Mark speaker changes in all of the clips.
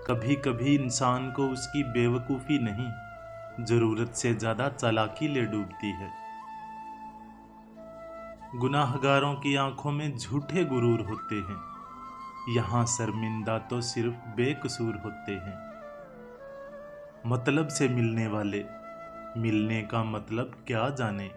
Speaker 1: कभी कभी इंसान को उसकी बेवकूफ़ी नहीं, ज़रूरत से ज़्यादा चालाकी ले डूबती है। गुनाहगारों की आंखों में झूठे गुरूर होते हैं, यहाँ शर्मिंदा तो सिर्फ बेकसूर होते हैं। मतलब से मिलने वाले मिलने का मतलब क्या जाने,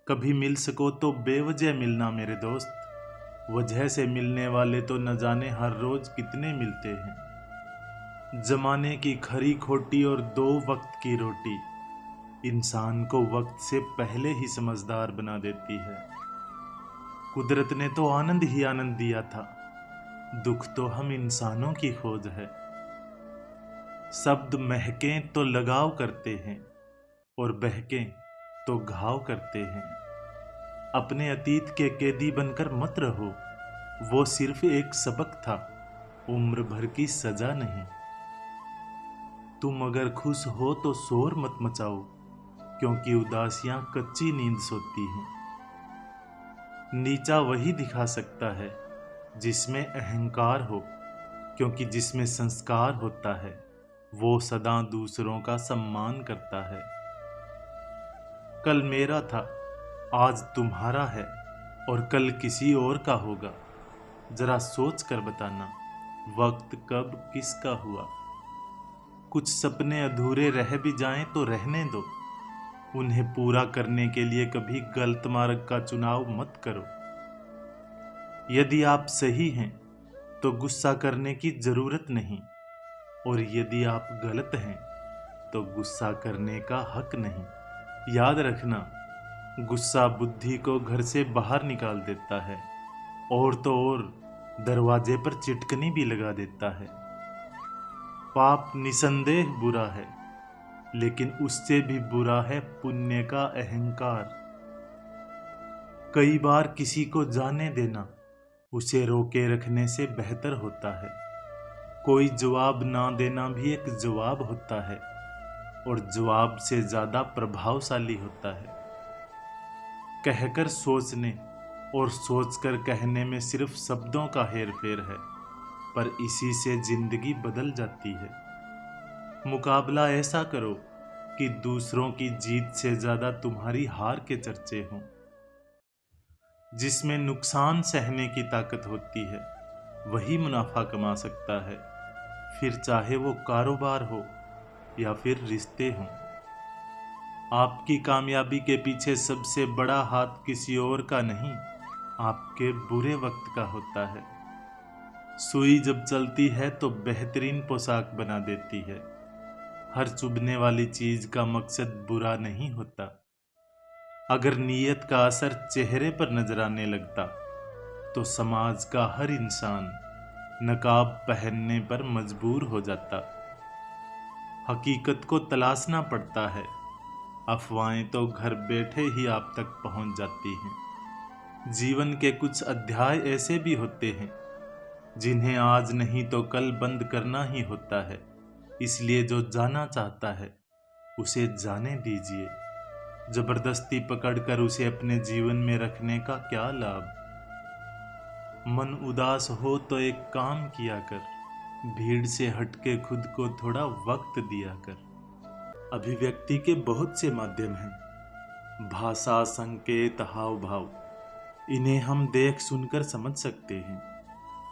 Speaker 1: कभी मिल सको तो बेवजह मिलना मेरे दोस्त, वजह से मिलने वाले तो न जाने हर रोज कितने मिलते हैं। जमाने की खरी खोटी और 2 वक्त की रोटी इंसान को वक्त से पहले ही समझदार बना देती है। कुदरत ने तो आनंद ही आनंद दिया था, दुख तो हम इंसानों की खोज है। शब्द महकें तो लगाव करते हैं और बहकें तो घाव करते हैं। अपने अतीत के कैदी बनकर मत रहो, वो सिर्फ एक सबक था, उम्र भर की सजा नहीं। तुम अगर खुश हो तो शोर मत मचाओ, क्योंकि उदासियां कच्ची नींद सोती हैं। नीचा वही दिखा सकता है जिसमें अहंकार हो, क्योंकि जिसमें संस्कार होता है वो सदा दूसरों का सम्मान करता है। कल मेरा था, आज तुम्हारा है और कल किसी और का होगा। जरा सोच कर बताना, वक्त कब किसका हुआ। कुछ सपने अधूरे रह भी जाएं तो रहने दो, उन्हें पूरा करने के लिए कभी गलत मार्ग का चुनाव मत करो। यदि आप सही हैं तो गुस्सा करने की जरूरत नहीं, और यदि आप गलत हैं तो गुस्सा करने का हक नहीं। याद रखना, गुस्सा बुद्धि को घर से बाहर निकाल देता है, और तो और दरवाजे पर चिटकनी भी लगा देता है। पाप निसंदेह बुरा है, लेकिन उससे भी बुरा है पुण्य का अहंकार। कई बार किसी को जाने देना उसे रोके रखने से बेहतर होता है। कोई जवाब ना देना भी एक जवाब होता है, और जवाब से ज्यादा प्रभावशाली होता है। कहकर सोचने और सोचकर कहने में सिर्फ शब्दों का हेरफेर है, पर इसी से जिंदगी बदल जाती है। मुकाबला ऐसा करो कि दूसरों की जीत से ज्यादा तुम्हारी हार के चर्चे हों। जिसमें नुकसान सहने की ताकत होती है वही मुनाफा कमा सकता है, फिर चाहे वो कारोबार हो या फिर रिश्ते हों। आपकी कामयाबी के पीछे सबसे बड़ा हाथ किसी और का नहीं, आपके बुरे वक्त का होता है। सुई जब चलती है तो बेहतरीन पोशाक बना देती है। हर चुभने वाली चीज का मकसद बुरा नहीं होता। अगर नीयत का असर चेहरे पर नजर आने लगता तो समाज का हर इंसान नकाब पहनने पर मजबूर हो जाता। हकीकत को तलाशना पड़ता है, अफवाहें तो घर बैठे ही आप तक पहुंच जाती हैं। जीवन के कुछ अध्याय ऐसे भी होते हैं जिन्हें आज नहीं तो कल बंद करना ही होता है, इसलिए जो जाना चाहता है उसे जाने दीजिए। जबरदस्ती पकड़कर उसे अपने जीवन में रखने का क्या लाभ। मन उदास हो तो एक काम किया कर, भीड़ से हटके खुद को थोड़ा वक्त दिया कर। अभिव्यक्ति के बहुत से माध्यम हैं, भाषा, संकेत, हाव भाव, इन्हें हम देख सुनकर समझ सकते हैं,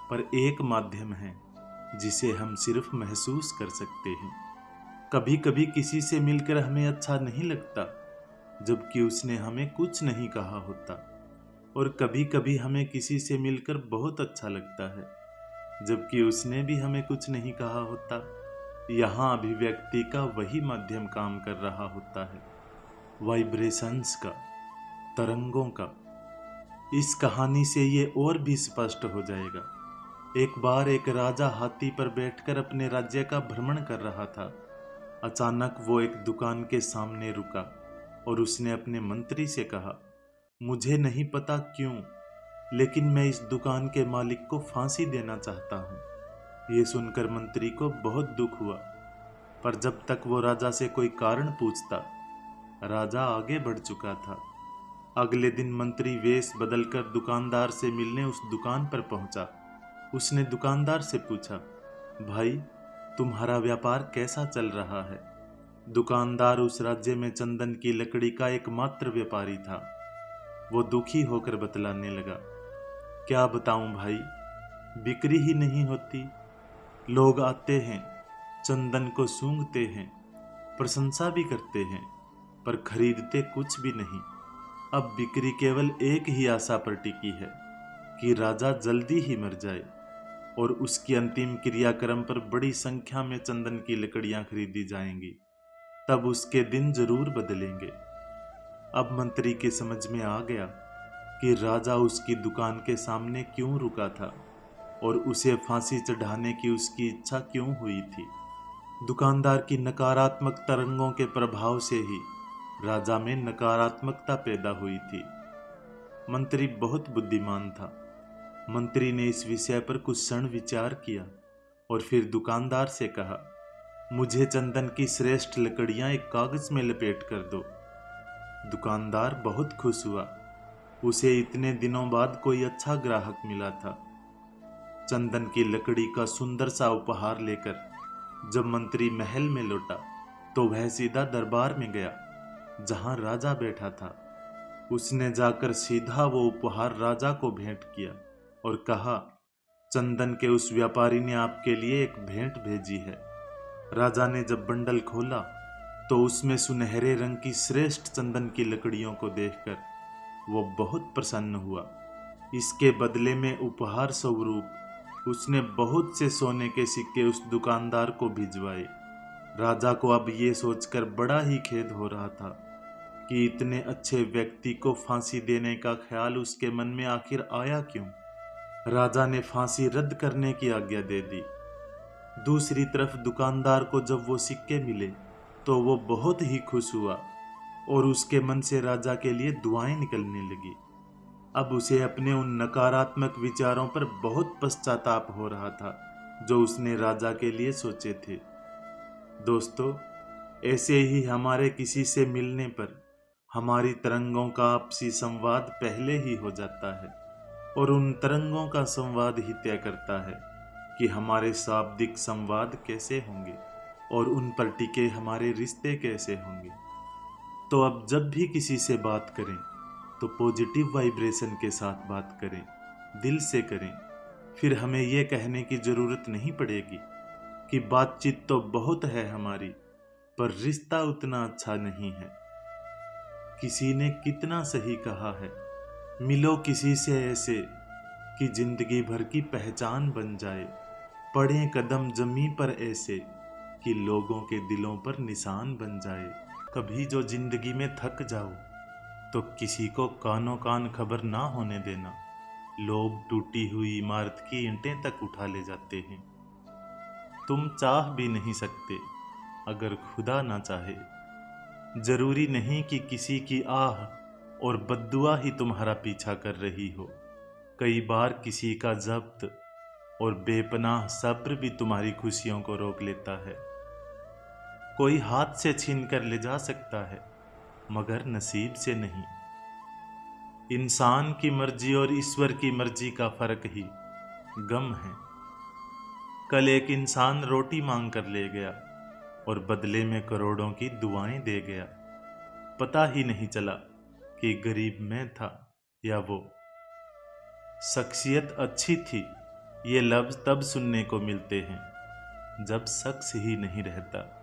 Speaker 1: पर एक माध्यम है जिसे हम सिर्फ महसूस कर सकते हैं। कभी कभी किसी से मिलकर हमें अच्छा नहीं लगता, जबकि उसने हमें कुछ नहीं कहा होता, और कभी कभी हमें किसी से मिलकर बहुत अच्छा लगता है, जबकि उसने भी हमें कुछ नहीं कहा होता। यहाँ अभिव्यक्ति का वही माध्यम काम कर रहा होता है, वाइब्रेशंस का, तरंगों का। इस कहानी से ये और भी स्पष्ट हो जाएगा। एक बार एक राजा हाथी पर बैठकर अपने राज्य का भ्रमण कर रहा था। अचानक वो एक दुकान के सामने रुका और उसने अपने मंत्री से कहा, मुझे नहीं पता क्यों, लेकिन मैं इस दुकान के मालिक को फांसी देना चाहता हूँ। ये सुनकर मंत्री को बहुत दुख हुआ, पर जब तक वो राजा से कोई कारण पूछता, राजा आगे बढ़ चुका था। अगले दिन मंत्री वेश बदलकर दुकानदार से मिलने उस दुकान पर पहुंचा। उसने दुकानदार से पूछा, भाई तुम्हारा व्यापार कैसा चल रहा है? दुकानदार उस राज्य में चंदन की लकड़ी का एकमात्र व्यापारी था। वो दुखी होकर बतलाने लगा, क्या बताऊं भाई, बिक्री ही नहीं होती। लोग आते हैं, चंदन को सूंघते हैं, प्रशंसा भी करते हैं, पर खरीदते कुछ भी नहीं। अब बिक्री केवल एक ही आशा पर टिकी है कि राजा जल्दी ही मर जाए और उसकी अंतिम क्रियाक्रम पर बड़ी संख्या में चंदन की लकड़ियां खरीदी जाएंगी। तब उसके दिन जरूर बदलेंगे। अब मंत्री के समझ में आ गया कि राजा उसकी दुकान के सामने क्यों रुका था और उसे फांसी चढ़ाने की उसकी इच्छा क्यों हुई थी। दुकानदार की नकारात्मक तरंगों के प्रभाव से ही राजा में नकारात्मकता पैदा हुई थी। मंत्री बहुत बुद्धिमान था। मंत्री ने इस विषय पर कुछ क्षण विचार किया और फिर दुकानदार से कहा, मुझे चंदन की श्रेष्ठ लकड़ियां एक कागज में लपेट कर दो। दुकानदार बहुत खुश हुआ। उसे इतने दिनों बाद कोई अच्छा ग्राहक मिला था। चंदन की लकड़ी का सुंदर सा उपहार लेकर जब मंत्री महल में लौटा तो वह सीधा दरबार में गया जहां राजा बैठा था। उसने जाकर सीधा वो उपहार राजा को भेंट किया और कहा, चंदन के उस व्यापारी ने आपके लिए एक भेंट भेजी है। राजा ने जब बंडल खोला तो उसमें सुनहरे रंग की श्रेष्ठ चंदन की लकड़ियों को देखकर वो बहुत प्रसन्न हुआ। इसके बदले में उपहार स्वरूप उसने बहुत से सोने के सिक्के उस दुकानदार को भिजवाए। राजा को अब ये सोचकर बड़ा ही खेद हो रहा था कि इतने अच्छे व्यक्ति को फांसी देने का ख्याल उसके मन में आखिर आया क्यों। राजा ने फांसी रद्द करने की आज्ञा दे दी। दूसरी तरफ दुकानदार को जब वो सिक्के मिले तो वो बहुत ही खुश हुआ और उसके मन से राजा के लिए दुआएं निकलने लगी। अब उसे अपने उन नकारात्मक विचारों पर बहुत पश्चाताप हो रहा था जो उसने राजा के लिए सोचे थे। दोस्तों, ऐसे ही हमारे किसी से मिलने पर हमारी तरंगों का आपसी संवाद पहले ही हो जाता है और उन तरंगों का संवाद ही तय करता है कि हमारे शाब्दिक संवाद कैसे होंगे और उन पर टिके हमारे रिश्ते कैसे होंगे। तो अब जब भी किसी से बात करें तो पॉजिटिव वाइब्रेशन के साथ बात करें, दिल से करें। फिर हमें ये कहने की ज़रूरत नहीं पड़ेगी कि बातचीत तो बहुत है हमारी, पर रिश्ता उतना अच्छा नहीं है। किसी ने कितना सही कहा है, मिलो किसी से ऐसे कि जिंदगी भर की पहचान बन जाए, पड़े कदम जमी पर ऐसे कि लोगों के दिलों पर निशान बन जाए। कभी जो जिंदगी में थक जाओ तो किसी को कानों कान खबर ना होने देना। लोग टूटी हुई इमारत की ईंटें तक उठा ले जाते हैं। तुम चाह भी नहीं सकते अगर खुदा ना चाहे। जरूरी नहीं कि किसी की आह और बद्दुआ ही तुम्हारा पीछा कर रही हो। कई बार किसी का जब्त और बेपनाह सब्र भी तुम्हारी खुशियों को रोक लेता है। कोई हाथ से छीन कर ले जा सकता है मगर नसीब से नहीं। इंसान की मर्जी और ईश्वर की मर्जी का फर्क ही गम है। कल एक इंसान रोटी मांग कर ले गया और बदले में करोड़ों की दुआएं दे गया। पता ही नहीं चला कि गरीब मैं था या वो। शख्सियत अच्छी थी ये लफ्ज तब सुनने को मिलते हैं जब शख्स ही नहीं रहता।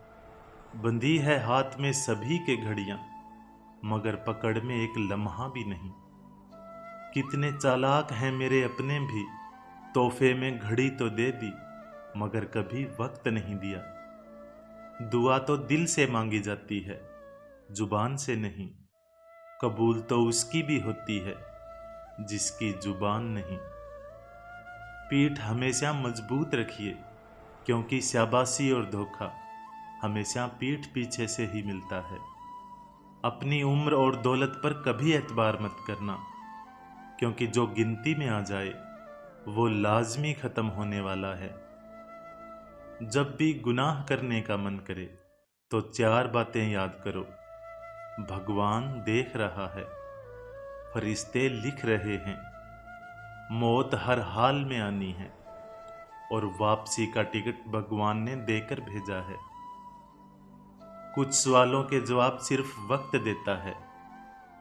Speaker 1: बंधी है हाथ में सभी के घड़ियां मगर पकड़ में एक लम्हा भी नहीं। कितने चालाक हैं मेरे अपने भी, तोहफे में घड़ी तो दे दी मगर कभी वक्त नहीं दिया। दुआ तो दिल से मांगी जाती है जुबान से नहीं। कबूल तो उसकी भी होती है जिसकी जुबान नहीं। पीठ हमेशा मजबूत रखिए क्योंकि शाबाशी और धोखा हमेशा पीठ पीछे से ही मिलता है। अपनी उम्र और दौलत पर कभी एतबार मत करना क्योंकि जो गिनती में आ जाए वो लाजमी खत्म होने वाला है। जब भी गुनाह करने का मन करे तो 4 बातें याद करो। भगवान देख रहा है, फरिश्ते लिख रहे हैं, मौत हर हाल में आनी है, और वापसी का टिकट भगवान ने देकर भेजा है। कुछ सवालों के जवाब सिर्फ वक्त देता है,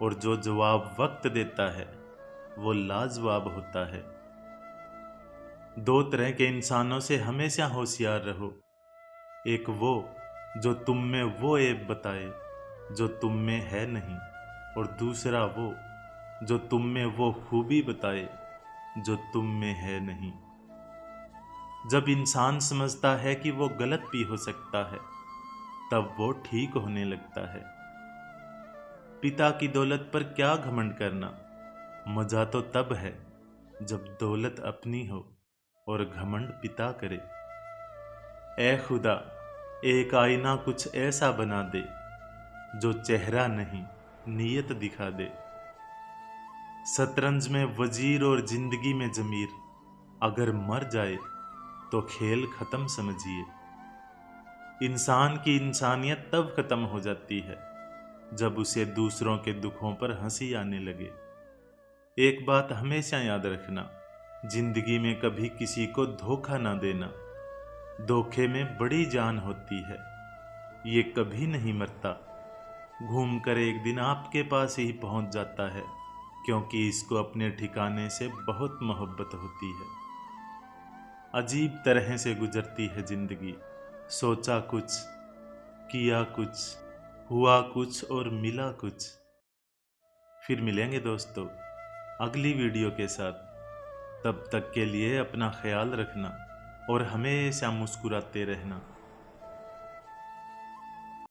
Speaker 1: और जो जवाब वक्त देता है वो लाजवाब होता है। दो तरह के इंसानों से हमेशा होशियार रहो। एक वो जो तुम में वो ऐब बताए जो तुम में है नहीं, और दूसरा वो जो तुम में वो खूबी बताए जो तुम में है नहीं। जब इंसान समझता है कि वो गलत भी हो सकता है, तब वो ठीक होने लगता है। पिता की दौलत पर क्या घमंड करना, मजा तो तब है जब दौलत अपनी हो और घमंड पिता करे। ए खुदा, एक आईना कुछ ऐसा बना दे जो चेहरा नहीं नीयत दिखा दे। शतरंज में वजीर और जिंदगी में जमीर, अगर मर जाए तो खेल खत्म समझिए। इंसान की इंसानियत तब खत्म हो जाती है जब उसे दूसरों के दुखों पर हंसी आने लगे। एक बात हमेशा याद रखना, जिंदगी में कभी किसी को धोखा ना देना। धोखे में बड़ी जान होती है, ये कभी नहीं मरता, घूमकर एक दिन आपके पास ही पहुंच जाता है, क्योंकि इसको अपने ठिकाने से बहुत मोहब्बत होती है। अजीब तरह से गुजरती है जिंदगी, सोचा कुछ, किया कुछ, हुआ कुछ और मिला कुछ। फिर मिलेंगे दोस्तों अगली वीडियो के साथ। तब तक के लिए अपना ख्याल रखना और हमेशा मुस्कुराते रहना।